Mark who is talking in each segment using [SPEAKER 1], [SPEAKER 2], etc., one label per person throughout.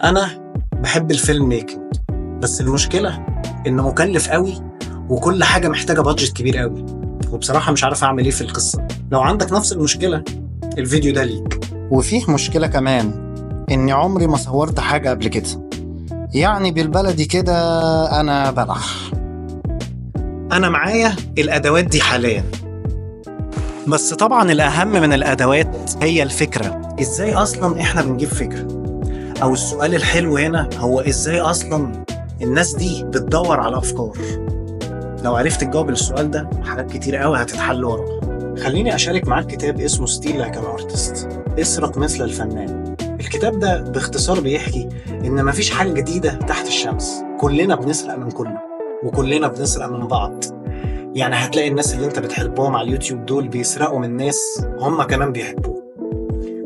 [SPEAKER 1] انا بحب الفيلم ميكنج، بس المشكله انه مكلف قوي وكل حاجه محتاجه بادجت كبير قوي، وبصراحه مش عارف اعمل ايه في القصه. لو عندك نفس المشكله الفيديو ده ليك. وفيه مشكله كمان اني عمري ما صورت حاجه قبل كده، يعني بالبلدي كده انا بلح. انا معايا الادوات دي حاليا، بس طبعا الاهم من الادوات هي الفكره. ازاي اصلا احنا بنجيب فكره؟ او السؤال الحلو هنا هو ازاي اصلا الناس دي بتدور على افكار؟ لو عرفت تجاوب السؤال ده حاجات كتير قوي هتتحل وراه. خليني اشارك معاك كتاب اسمه ستيل لايك ان ارتست، اسرق مثل الفنان. الكتاب ده باختصار بيحكي ان مفيش حاجه جديده تحت الشمس، كلنا بنسرق من كله وكلنا بنسرق من بعض. يعني هتلاقي الناس اللي انت بتحبهم على اليوتيوب دول بيسرقوا من ناس هم كمان بيحبوه.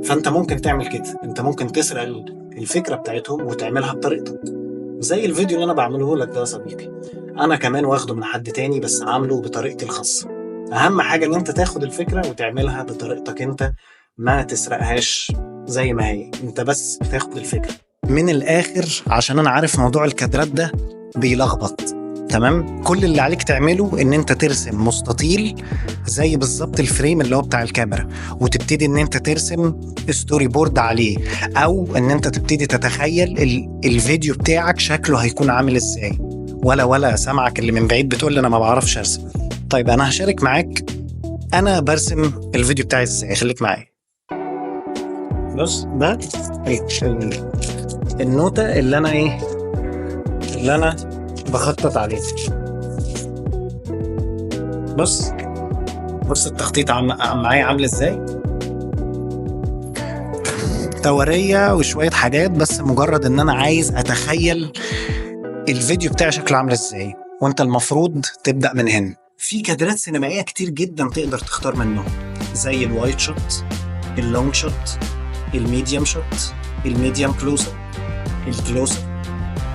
[SPEAKER 1] فانت ممكن تعمل كده، انت ممكن تسرق الفكره بتاعتهم وتعملها بطريقتك، زي الفيديو اللي انا بعمله لك ده يا صديقي. انا كمان واخده من حد تاني بس عامله بطريقتي الخاصه. اهم حاجه ان انت تاخد الفكره وتعملها بطريقتك انت، ما تسرقهاش زي ما هي، انت بس بتاخد الفكره من الاخر. عشان انا عارف موضوع الكادرات ده بيلخبط، تمام؟ كل اللي عليك تعمله ان انت ترسم مستطيل زي بالظبط الفريم اللي هو بتاع الكاميرا، وتبتدي ان انت ترسم ستوري بورد عليه، او ان انت تبتدي تتخيل الفيديو بتاعك شكله هيكون عامل ازاي. ولا سامعك اللي من بعيد بتقول لي انا ما بعرفش ارسم. طيب انا هشارك معاك انا برسم الفيديو بتاعي ازاي، خليك معايا. بص ده النوتة اللي انا بخطط عليه. بص التخطيط معايا عامل ازاي، تورية وشوية حاجات، بس مجرد ان انا عايز اتخيل الفيديو بتاعي شكله عامل ازاي. وانت المفروض تبدأ من هنا. في كادرات سينمائية كتير جدا تقدر تختار منهم، زي الوايت شوت، اللونج شوت، الميديوم شوت، الميديوم كلوزر، الكلوزر.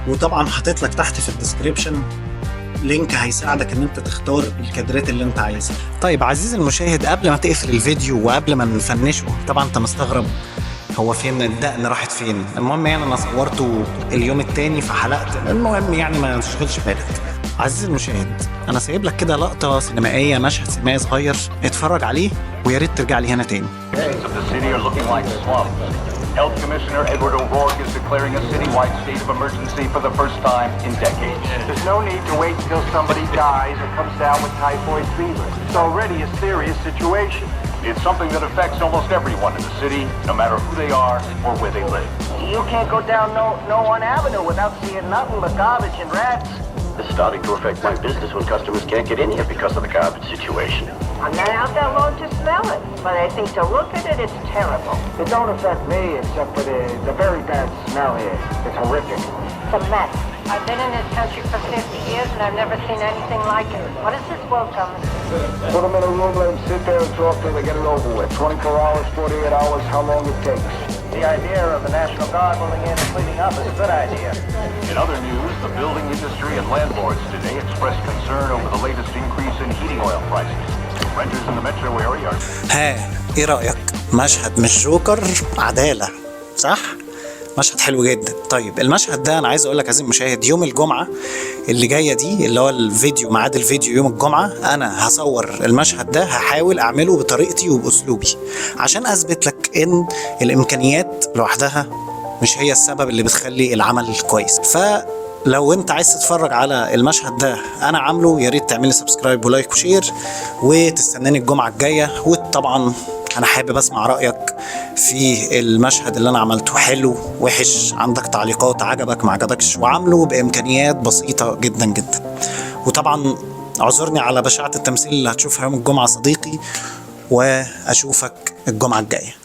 [SPEAKER 1] وطبعا حاطط لك تحت في الديسكريبشن لينك هيساعدك ان انت تختار الكادرات اللي انت عايزها. طيب عزيزي المشاهد، قبل ما تقفل الفيديو وقبل ما نفنشه، طبعا انت مستغرب هو فين الدقن راحت فين. المهم يعني انا صورته اليوم التاني فحلقت، المهم يعني ما تشغلش بالك. عزيزي المشاهد، انا سايب لك كده لقطة سينمائية، مشهد سينمائي صغير، اتفرج عليه ويا ريت ترجع لي هنا تاني. Health Commissioner Edward O'Rourke is declaring a citywide state of emergency for the first time in decades.
[SPEAKER 2] There's no need to wait until somebody dies or comes down with typhoid fever. It's already a serious situation.
[SPEAKER 3] It's something that affects almost everyone in the city, no matter who they are or where they live.
[SPEAKER 2] You can't go down no one avenue without seeing nothing but garbage and rats.
[SPEAKER 3] It's starting to affect my business when customers can't get in here because of the garbage situation.
[SPEAKER 2] I'm not out there alone to smell it, but I think to look at it, it's terrible. It don't affect me except for the very bad smell here. It's horrific.
[SPEAKER 4] It's a mess. I've been in this country for 50 years and I've never seen anything like it. What is this world coming?
[SPEAKER 2] Put them in a room, let them sit there and talk till they get it over with. 24 hours, 48 hours, how long it takes. The idea of the National Guard rolling in and cleaning up is a good idea.
[SPEAKER 3] In other news, the building industry and landlords today expressed concern over the latest increase in heating oil prices. Renters in the metro area are...
[SPEAKER 1] ايه رأيك؟ مشهد مش جوكر، عدالة، صح؟ مشهد حلو جدا. طيب المشهد ده انا عايز اقول لك عزيزي المشاهد، يوم الجمعة اللي جاية دي اللي هو الفيديو، ميعاد الفيديو يوم الجمعة، انا هصور المشهد ده، هحاول اعمله بطريقتي وباسلوبي عشان اثبت لك ان الامكانيات لوحدها مش هي السبب اللي بتخلي العمل كويس. فلو انت عايز تتفرج على المشهد ده انا عامله، يا ريت تعملي سبسكرايب ولايك وشير وتستناني الجمعة الجاية. وطبعا انا حابب اسمع رأيك في المشهد اللي انا عملته، حلو وحش، عندك تعليقات، عجبك ما عجبكش، وعامله بامكانيات بسيطة جدا جدا. وطبعا اعذرني على بشاعة التمثيل اللي هتشوفها يوم الجمعة صديقي، واشوفك الجمعة الجاية.